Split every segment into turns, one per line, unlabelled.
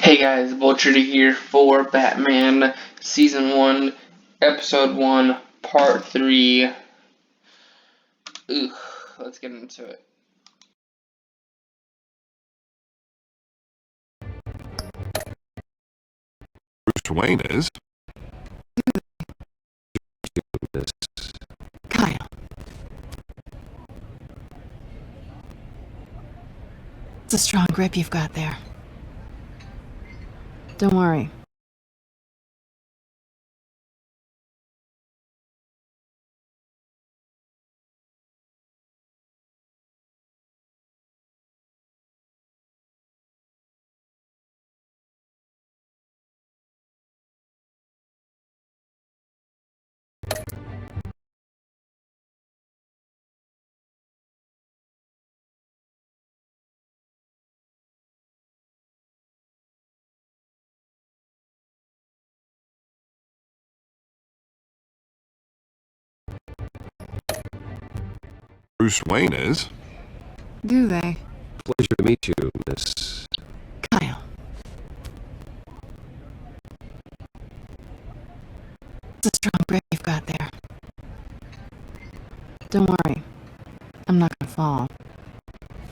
Hey guys, B.O.L.T here for Batman Season 1, Episode 1, Part 3. Let's get into it.
Bruce Wayne is?
Kyle. It's a strong grip you've got there. Don't worry.
Bruce Wayne is?
Do they?
Pleasure to meet you, Miss...
Kyle. It's a strong grip you've got there. Don't worry. I'm not gonna fall.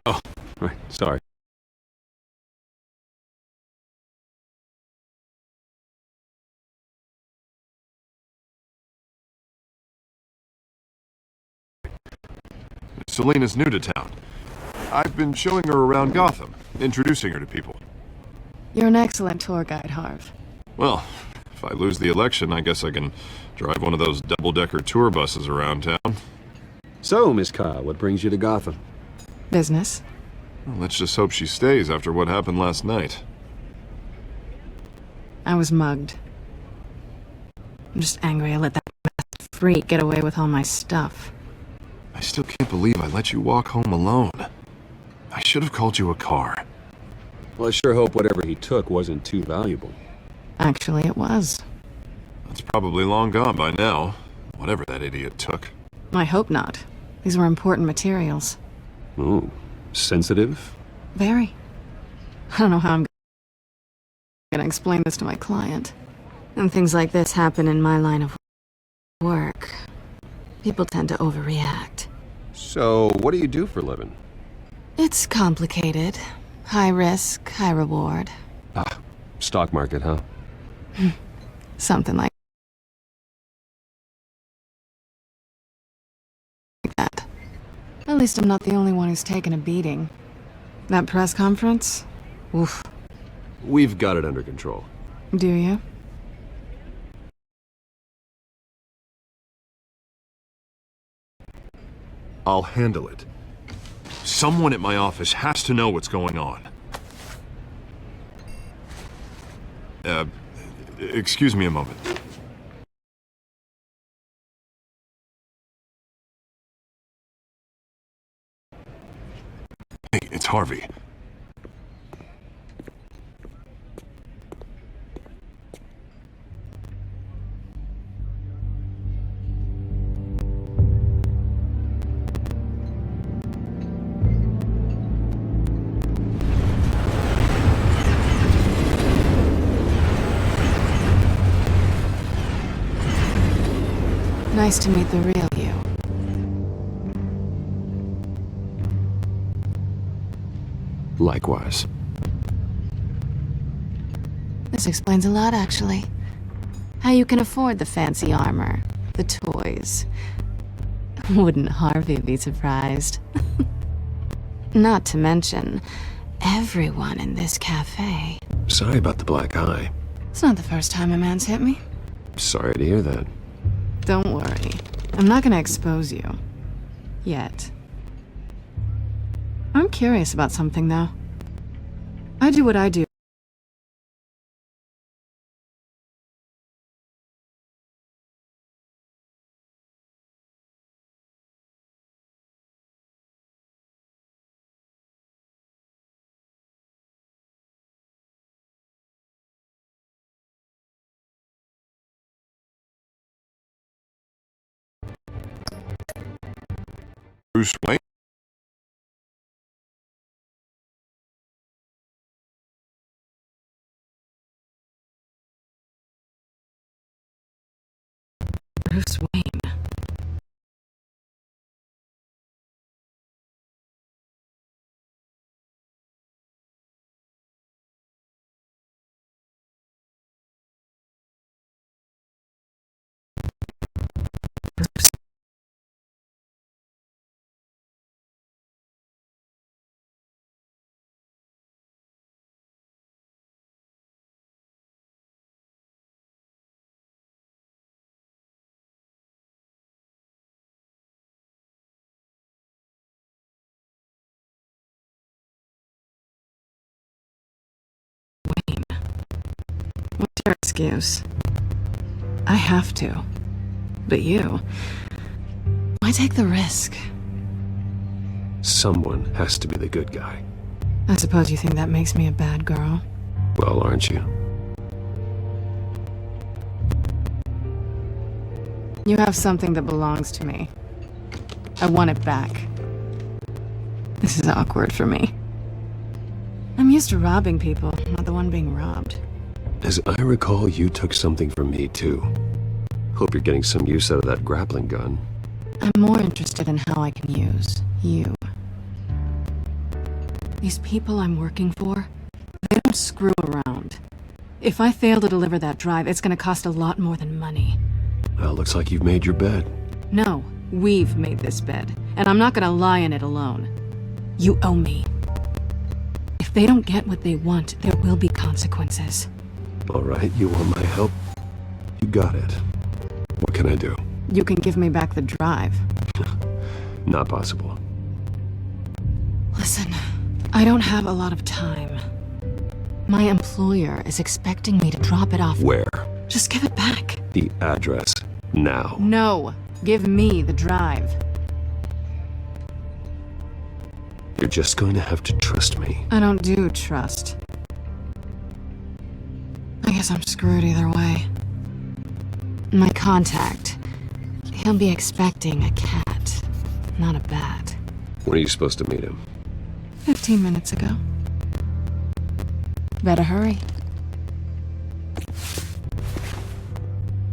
Oh, right, sorry.
Selena's new to town. I've been showing her around Gotham, introducing her to people.
You're an excellent tour guide, Harv.
Well, if I lose the election, I guess I can drive one of those double-decker tour buses around town.
So, Miss Kyle, what brings you to Gotham?
Business?
Well, let's just hope she stays after what happened last night.
I was mugged. I'm just angry I let that masked freak get away with all my stuff.
I still can't believe I let you walk home alone. I should have called you a car.
Well, I sure hope whatever he took wasn't too valuable.
Actually, it was.
That's probably long gone by now, whatever that idiot took.
I hope not. These were important materials.
Ooh, sensitive?
Very. I don't know how I'm gonna explain this to my client. And things like this happen in my line of work. People tend to overreact.
So, what do you do for a living?
It's complicated. High risk, high reward.
Ah, stock market, huh?
Something like that. At least I'm not the only one who's taken a beating. That press conference? Oof.
We've got it under control.
Do you?
I'll handle it. Someone at my office has to know what's going on. Excuse me a moment. Hey, it's Harvey.
Nice to meet the real you.
Likewise.
This explains a lot, actually. How you can afford the fancy armor, the toys. Wouldn't Harvey be surprised? Not to mention, everyone in this cafe.
Sorry about the black eye.
It's not the first time a man's hit me.
Sorry to hear that.
Don't worry. I'm not gonna expose you. Yet. I'm curious about something, though. I do what I do.
Bruce Wayne?
Bruce Wayne. Bruce. What's your excuse? I have to. But you... why take the risk?
Someone has to be the good guy.
I suppose you think that makes me a bad girl?
Well, aren't you?
You have something that belongs to me. I want it back. This is awkward for me. I'm used to robbing people, not the one being robbed.
As I recall, you took something from me, too. Hope you're getting some use out of that grappling gun.
I'm more interested in how I can use you. These people I'm working for, they don't screw around. If I fail to deliver that drive, it's gonna cost a lot more than money.
Well, looks like you've made your bed.
No, we've made this bed, and I'm not gonna lie in it alone. You owe me. If they don't get what they want, there will be consequences.
All right, you want my help? You got it. What can I do?
You can give me back the drive.
Not possible.
Listen, I don't have a lot of time. My employer is expecting me to drop it off.
Where?
Just give it back.
The address. Now.
No, give me the drive.
You're just going to have to trust me.
I don't do trust. I guess I'm screwed either way. My contact. He'll be expecting a cat, not a bat.
When are you supposed to meet him?
15 minutes ago. Better hurry.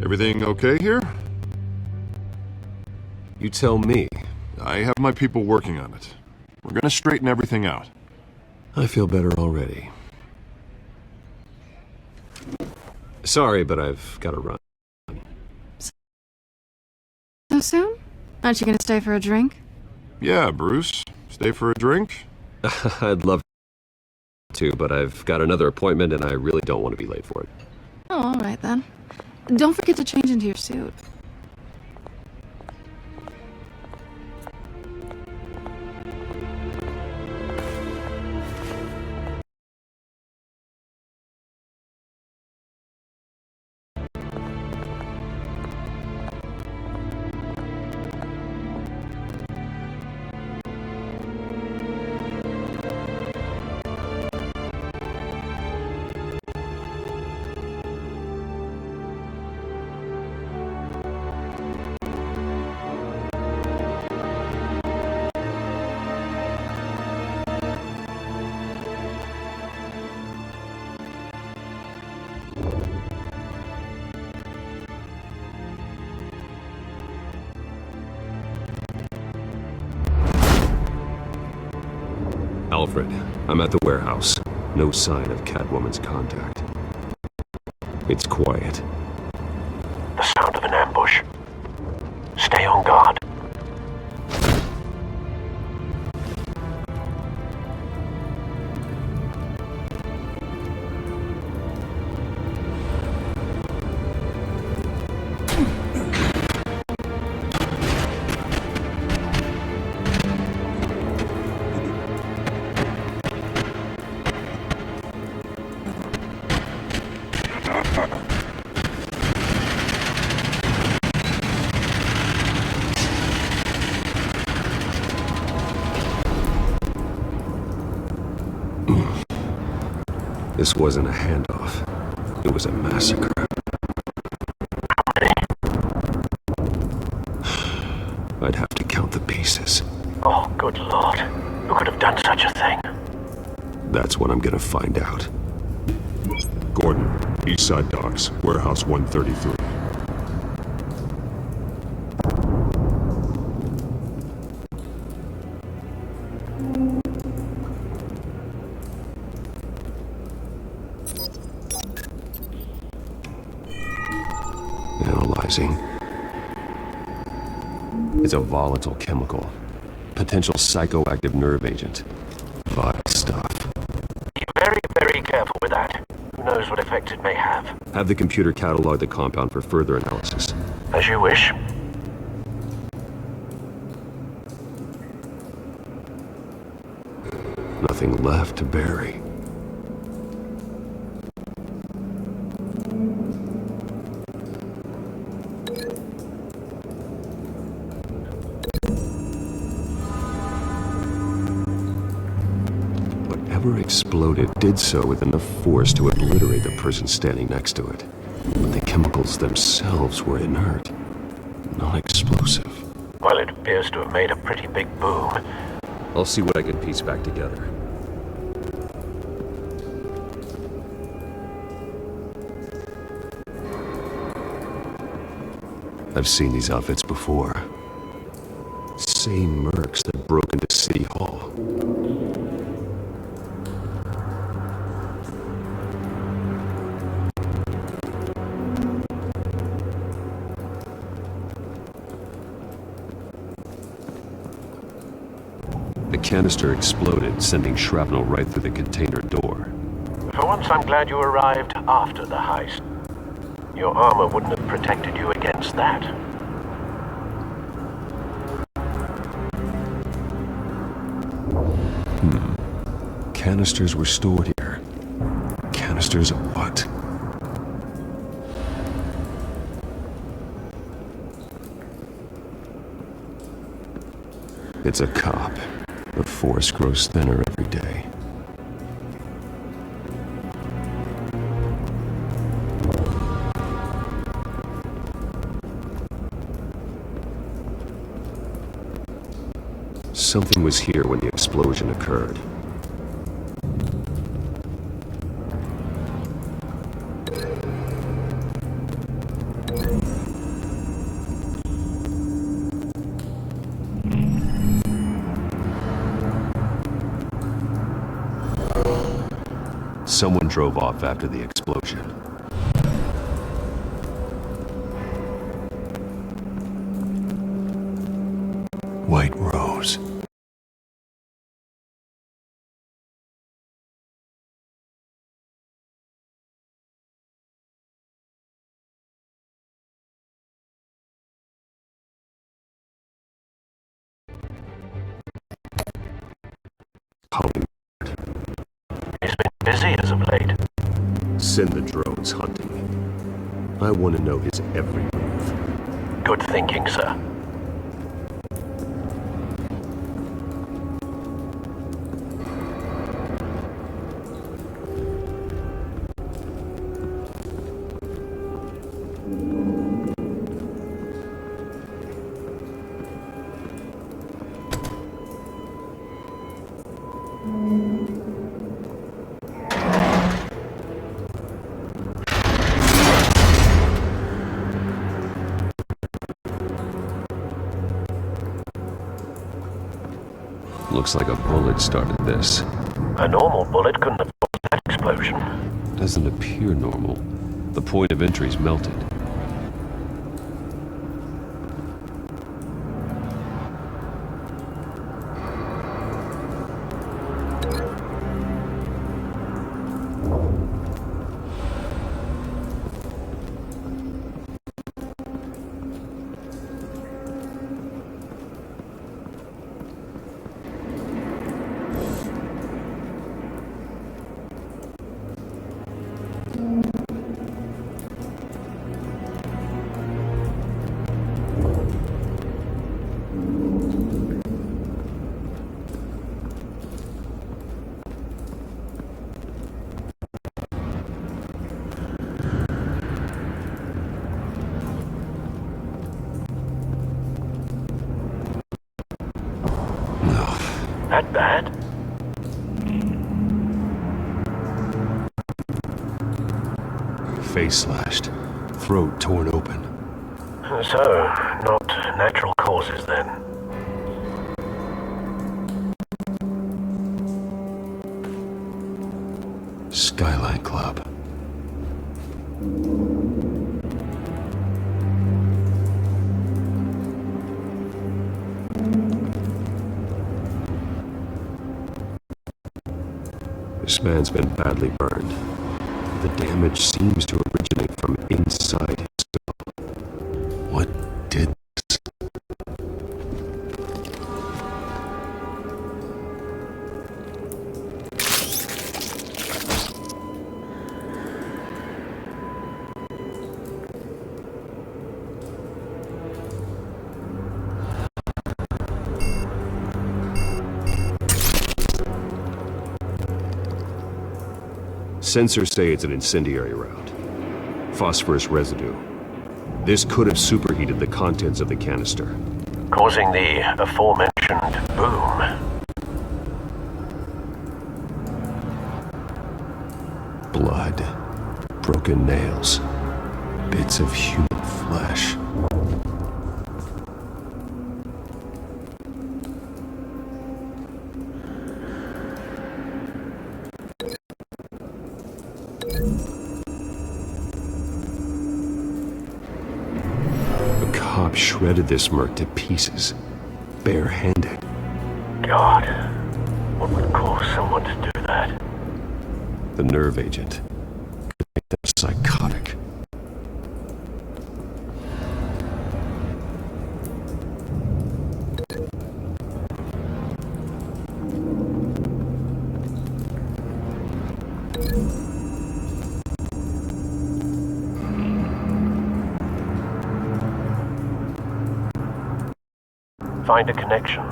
Everything okay here?
You tell me.
I have my people working on it. We're gonna straighten everything out.
I feel better already. Sorry, but I've got to run.
So soon? Aren't you gonna stay for a drink?
Yeah, Bruce. Stay for a drink?
I'd love to, but I've got another appointment and I really don't want to be late for it.
Oh, all right then. Don't forget to change into your suit.
Alfred, I'm at the warehouse. No sign of Catwoman's contact. It's quiet.
The sound of an ambush. Stay on guard.
This wasn't a handoff. It was a massacre. I'd have to count the pieces.
Oh, good lord. Who could have done such a thing?
That's what I'm gonna find out.
Gordon, Eastside Docks, Warehouse 133.
compromising. It's a volatile chemical. Potential psychoactive nerve agent. Vile stuff.
Be very, very careful with that. Who knows what effects it may have.
Have the computer catalog the compound for further analysis.
As you wish.
Nothing left to bury. Whatever exploded did so with enough force to obliterate the person standing next to it. But the chemicals themselves were inert, non-explosive.
Well, it appears to have made a pretty big boom.
I'll see what I can piece back together. I've seen these outfits before. Same mercs that broke into City Hall. The canister exploded, sending shrapnel right through the container door.
For once, I'm glad you arrived after the heist. Your armor wouldn't have protected you against that.
Canisters were stored here. Canisters of what? It's a cop. The force grows thinner every day. Something was here when the explosion occurred. Someone drove off after the explosion. White Rose. Holly.
He's been busy as of late.
Send the drones hunting. I want to know his every move.
Good thinking, sir.
Looks like a bullet started this.
A normal bullet couldn't have caused that explosion.
Doesn't appear normal. The point of entry's melted.
That bad?
Face slashed. Throat torn open.
So, not natural causes then.
Skyline Club. This man's been badly burned. The damage seems to originate from inside his skull. What did this? Sensors say it's an incendiary route. Phosphorus residue. This could have superheated the contents of the canister,
causing the aforementioned boom.
Blood, broken nails, bits of human flesh. A cop shredded this merc to pieces, barehanded.
God, what would cause someone to do that?
The nerve agent could make them psychotic.
Find a connection.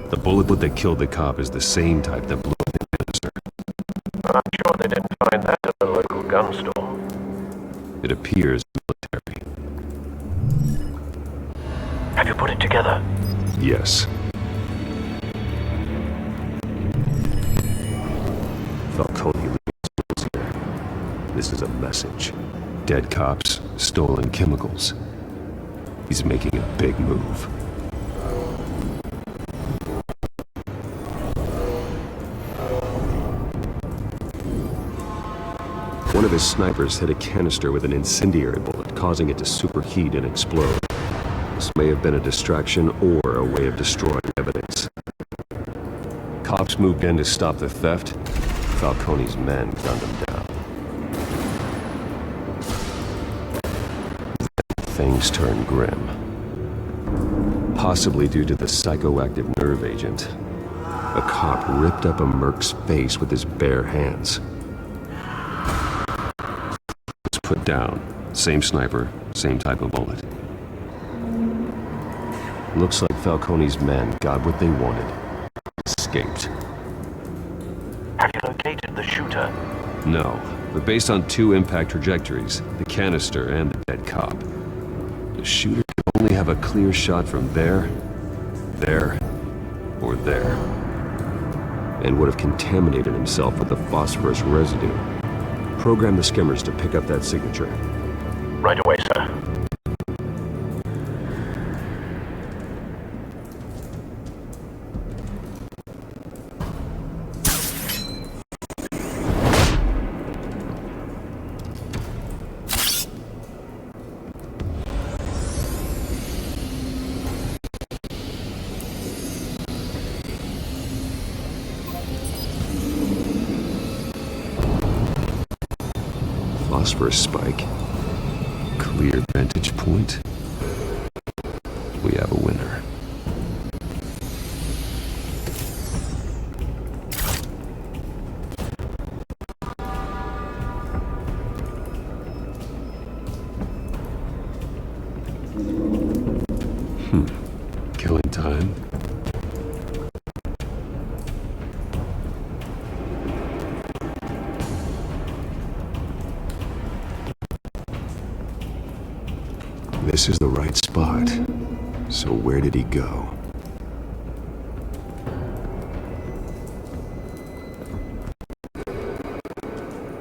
The bullet that killed the cop is the same type that blew up the canister.
I'm sure they didn't find that at the local gun store.
It appears military.
Have you put it together?
Yes. Falcone leaves here. This is a message. Dead cops, stolen chemicals. He's making a big move. One of his snipers hit a canister with an incendiary bullet, causing it to superheat and explode. This may have been a distraction or a way of destroying evidence. Cops moved in to stop the theft. Falcone's men gunned him down. Things turned grim. Possibly due to the psychoactive nerve agent. A cop ripped up a merc's face with his bare hands. Was put down. Same sniper, same type of bullet. Looks like Falcone's men got what they wanted. Escaped.
Have you located the shooter?
No, but based on two impact trajectories, the canister and the dead cop, the shooter could only have a clear shot from there, or there, and would have contaminated himself with the phosphorus residue. Program the skimmers to pick up that signature.
Right away, sir.
Phosphorus spike. Clear vantage point. We have a winner. Killing time. This is the right spot. So where did he go?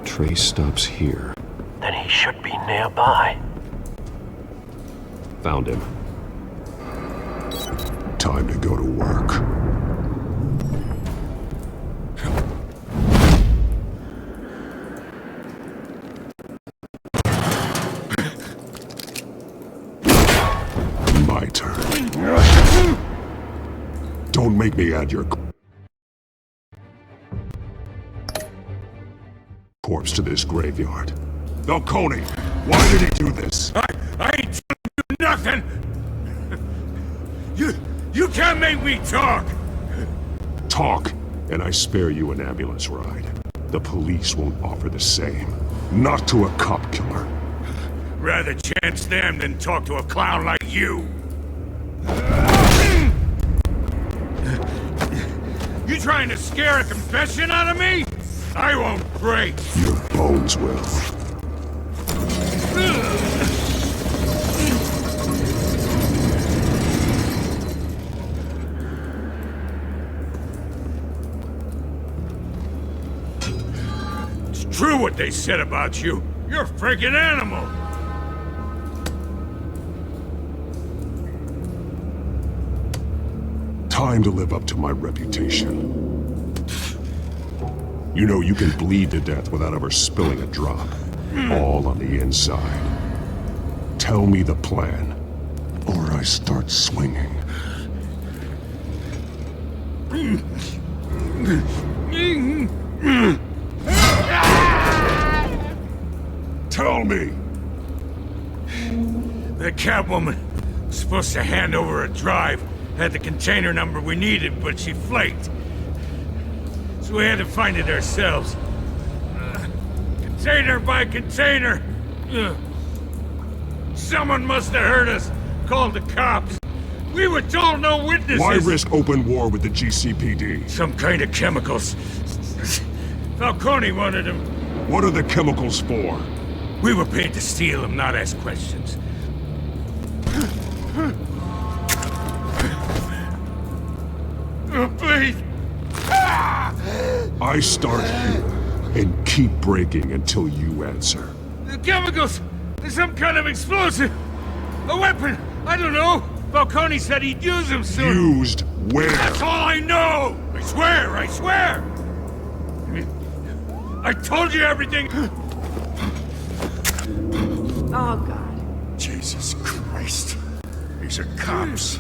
Trace stops here.
Then he should be nearby.
Found him. Time to go to work.
My turn. Don't make me add your corpse to this graveyard. Falcone, why did he do this?
I ain't telling you nothing! You can't make me talk!
Talk, and I spare you an ambulance ride. The police won't offer the same. Not to a cop killer.
Rather chance them than talk to a clown like you. You trying to scare a confession out of me? I won't break.
Your bones will.
It's true what they said about you. You're a freaking animal.
Time to live up to my reputation. You know you can bleed to death without ever spilling a drop. All on the inside. Tell me the plan, or I start swinging. Tell me!
The Catwoman was supposed to hand over a drive. Had the container number we needed, but she flaked. So we had to find it ourselves. Container by container. Someone must have heard us. Called the cops. We were told no witnesses.
Why risk open war with the GCPD?
Some kind of chemicals. Falcone wanted them.
What are the chemicals for?
We were paid to steal them, not ask questions. Please.
I start here and keep breaking until you answer.
The chemicals! There's some kind of explosive! A weapon! I don't know! Falcone said he'd use them soon!
Used where?
That's all I know! I swear! I swear! I told you everything!
Oh, God.
Jesus Christ. These are cops.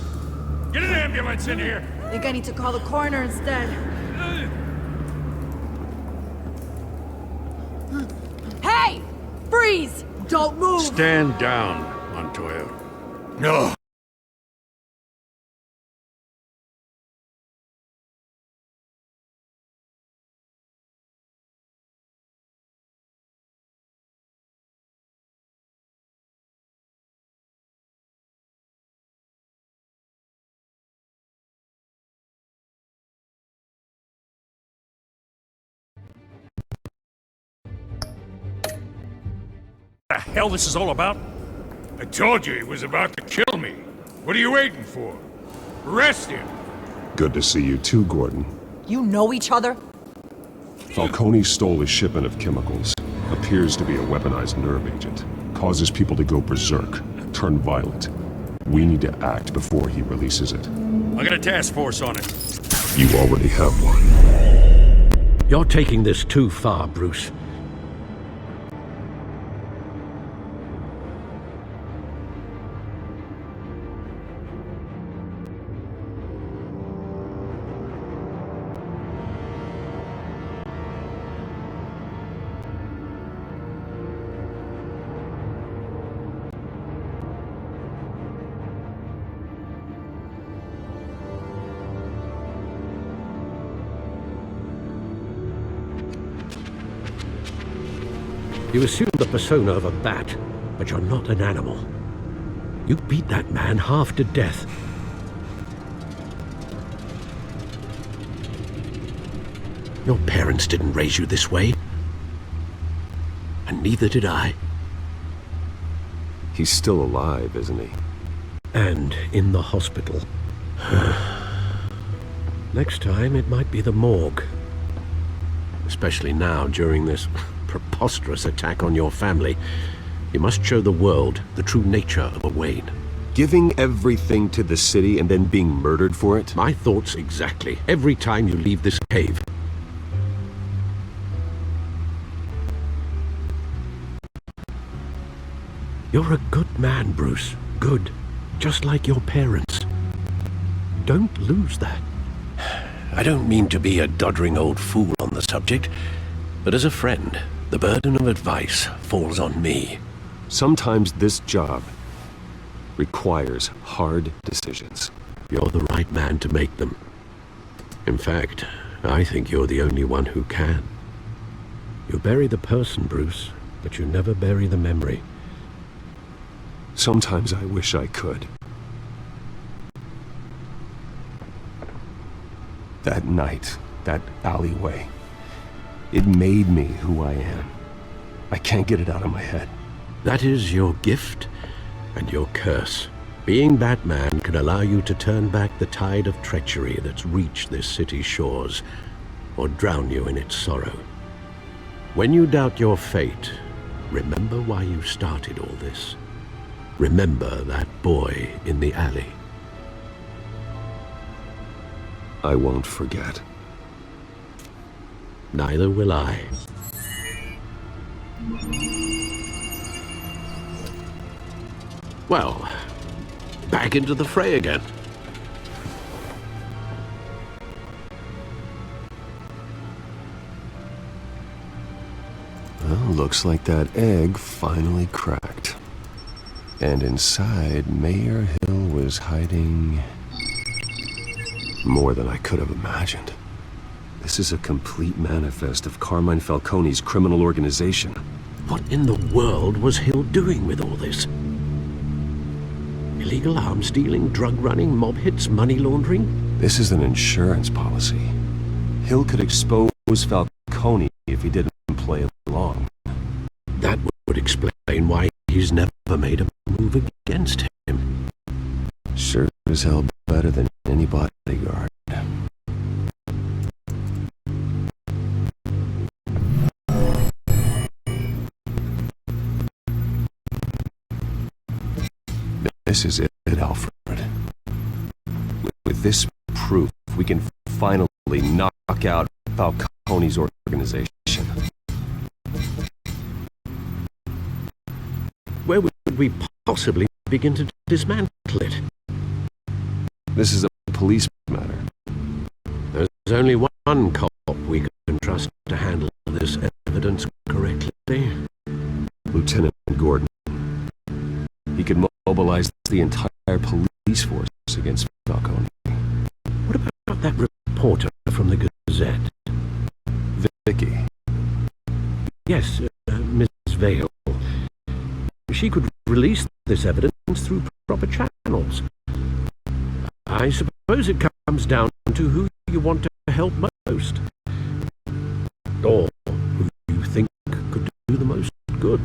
Get an ambulance in here!
I think I need to call the coroner instead. Hey! Freeze! Don't move!
Stand down, Montoya.
No!
What the hell this is all about?
I told you he was about to kill me. What are you waiting for? Arrest him!
Good to see you too, Gordon.
You know each other?
Falcone stole a shipment of chemicals. Appears to be a weaponized nerve agent. Causes people to go berserk, turn violent. We need to act before he releases it.
I got a task force on it.
You already have one.
You're taking this too far, Bruce. You assume the persona of a bat, but you're not an animal. You beat that man half to death. Your parents didn't raise you this way. And neither did I.
He's still alive, isn't he?
And in the hospital. Next time, it might be the morgue. Especially now, during this preposterous attack on your family. You must show the world the true nature of a Wayne.
Giving everything to the city and then being murdered for it?
My thoughts exactly. Every time you leave this cave. You're a good man, Bruce. Good. Just like your parents. Don't lose that.
I don't mean to be a doddering old fool on the subject, but as a friend,
The burden of advice falls on me.
Sometimes this job requires hard decisions.
You're the right man to make them. In fact, I think you're the only one who can. You bury the person, Bruce, but you never bury the memory.
Sometimes I wish I could. That night, that alleyway, it made me who I am. I can't get it out of my head.
That is your gift and your curse. Being Batman can allow you to turn back the tide of treachery that's reached this city's shores, or drown you in its sorrow. When you doubt your fate, remember why you started all this. Remember that boy in the alley.
I won't forget.
Neither will I. Well, back into the fray again.
Well, looks like that egg finally cracked. And inside, Mayor Hill was hiding more than I could have imagined. This is a complete manifest of Carmine Falcone's criminal organization.
What in the world was Hill doing with all this? Illegal arms dealing, drug running, mob hits, money laundering?
This is an insurance policy. Hill could expose Falcone if he didn't play along.
That would explain why he's never made a move against him.
Sure as hell better than any bodyguard. This is it, Alfred. With this proof, we can finally knock out Falcone's organization.
Where would we possibly begin to dismantle it?
This is a police matter.
There's only one cop we can trust to handle this evidence correctly.
Lieutenant Gordon. He could mobilize the entire police force against Falcone.
What about that reporter from the Gazette?
Vicky.
Yes, Miss Vale. She could release this evidence through proper channels. I suppose it comes down to who you want to help most. Or who you think could do the most good.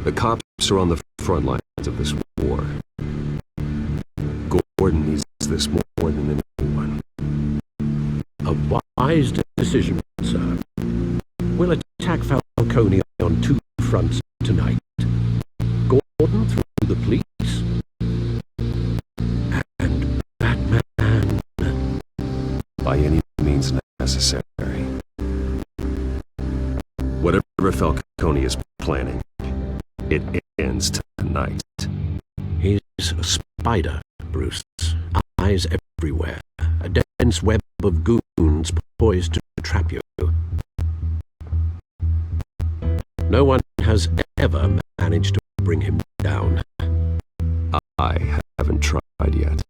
The cops are on the front lines of this war. Gordon needs this more than anyone.
A wise decision, sir. We'll attack Falcone on two fronts tonight. Gordon through the police, and Batman.
By any means necessary. Whatever Falcone is planning, it ends tonight.
He's a spider, Bruce. Eyes everywhere. A dense web of goons poised to trap you. No one has ever managed to bring him down.
I haven't tried yet.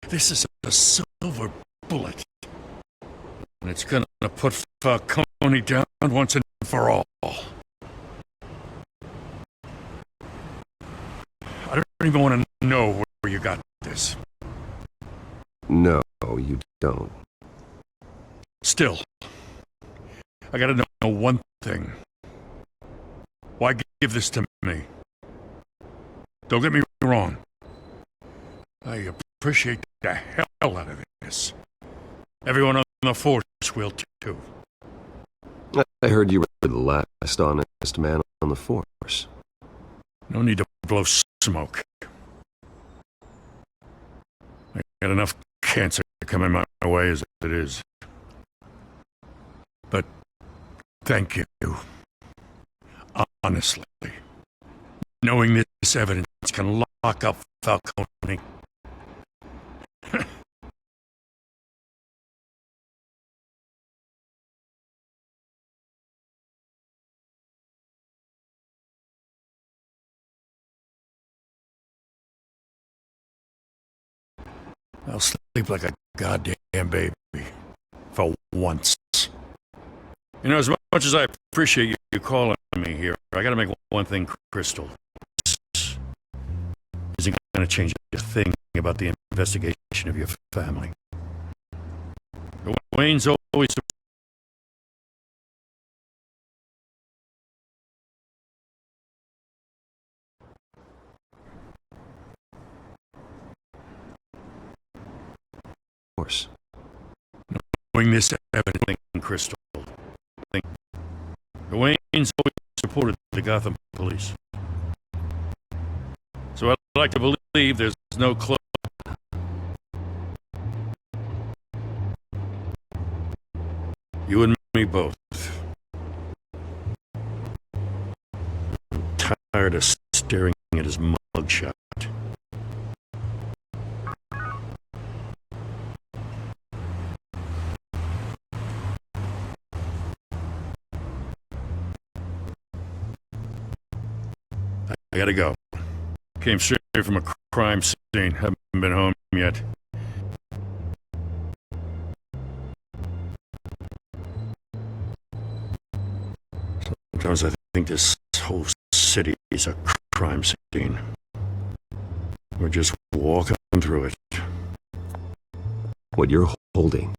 This is a silver bullet. And it's gonna put Falcone down once and for all. I don't even want to know where you got this.
No, you don't.
Still, I gotta know one thing. Why give this to me? Don't get me wrong. I appreciate the hell out of this. Everyone on the force will too.
I heard you were the last honest man on the force.
No need to blow smoke. I got enough cancer coming my way as it is. But thank you. Honestly. Knowing this evidence can lock up Falcone. I'll sleep like a goddamn baby. For once. You know, as much as I appreciate you calling me here, I gotta make one thing crystal. This isn't gonna change a thing about the investigation of your family. Wayne's always...
Force.
Knowing this evidence, crystal. Wayne's always supported the Gotham police. So I'd like to believe there's no close. You and me both. I'm tired of staring at his mugshot. I gotta go. Came straight from a crime scene. Haven't been home yet. Sometimes I think this whole city is a crime scene. We're just walking through it.
What you're holding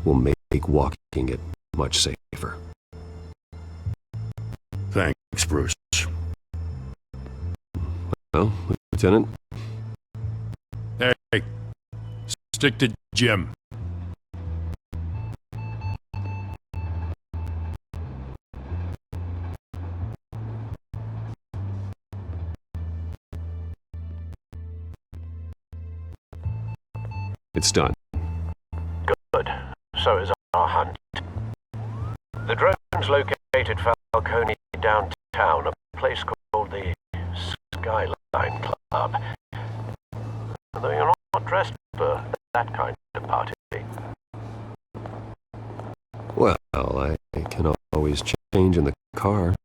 will make walking it much safer.
Thanks, Bruce.
Well, Lieutenant?
Hey, stick to Jim.
It's done.
Good. So is our hunt. The drones located Falcone downtown, a place called the Skyline Club. Though you're not dressed for that kind of party.
Well, I can always change in the car.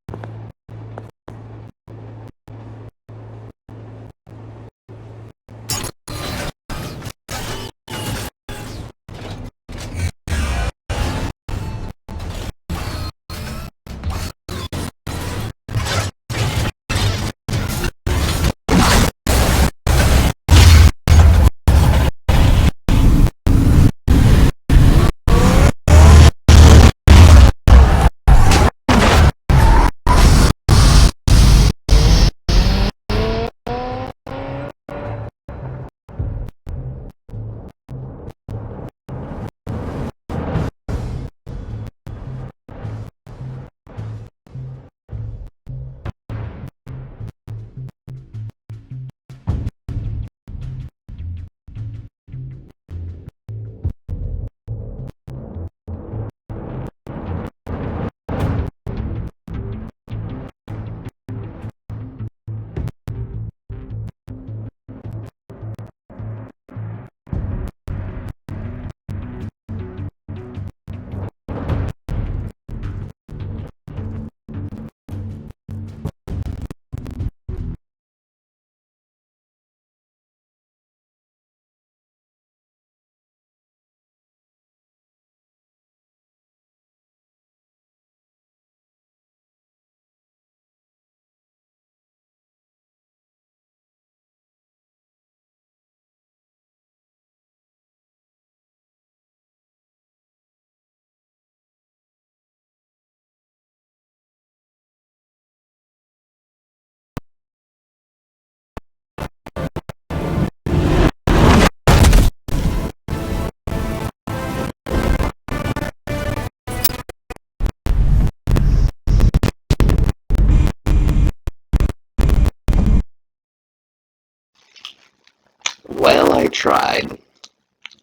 Well, I tried.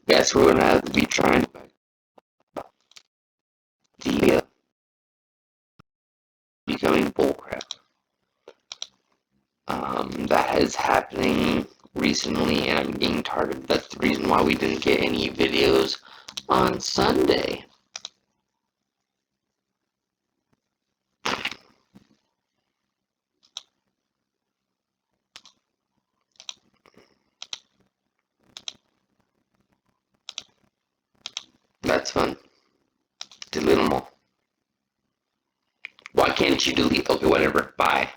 Guess we're gonna have to be trying the becoming bullcrap. That is happening recently, and I'm getting tired. That's the reason why we didn't get any videos on Sunday. That's fun. Delete them all. Why can't you delete? Okay, whatever. Bye.